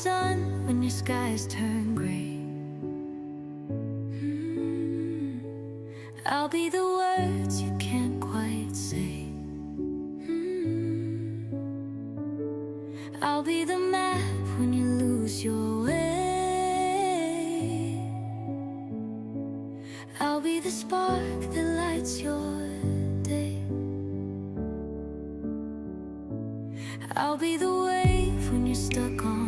sun when your skies turn gray. I'll be the words you can't quite say. I'll be the map when you lose your way. I'll be the spark that lights your day. I'll be the wave when you're stuck on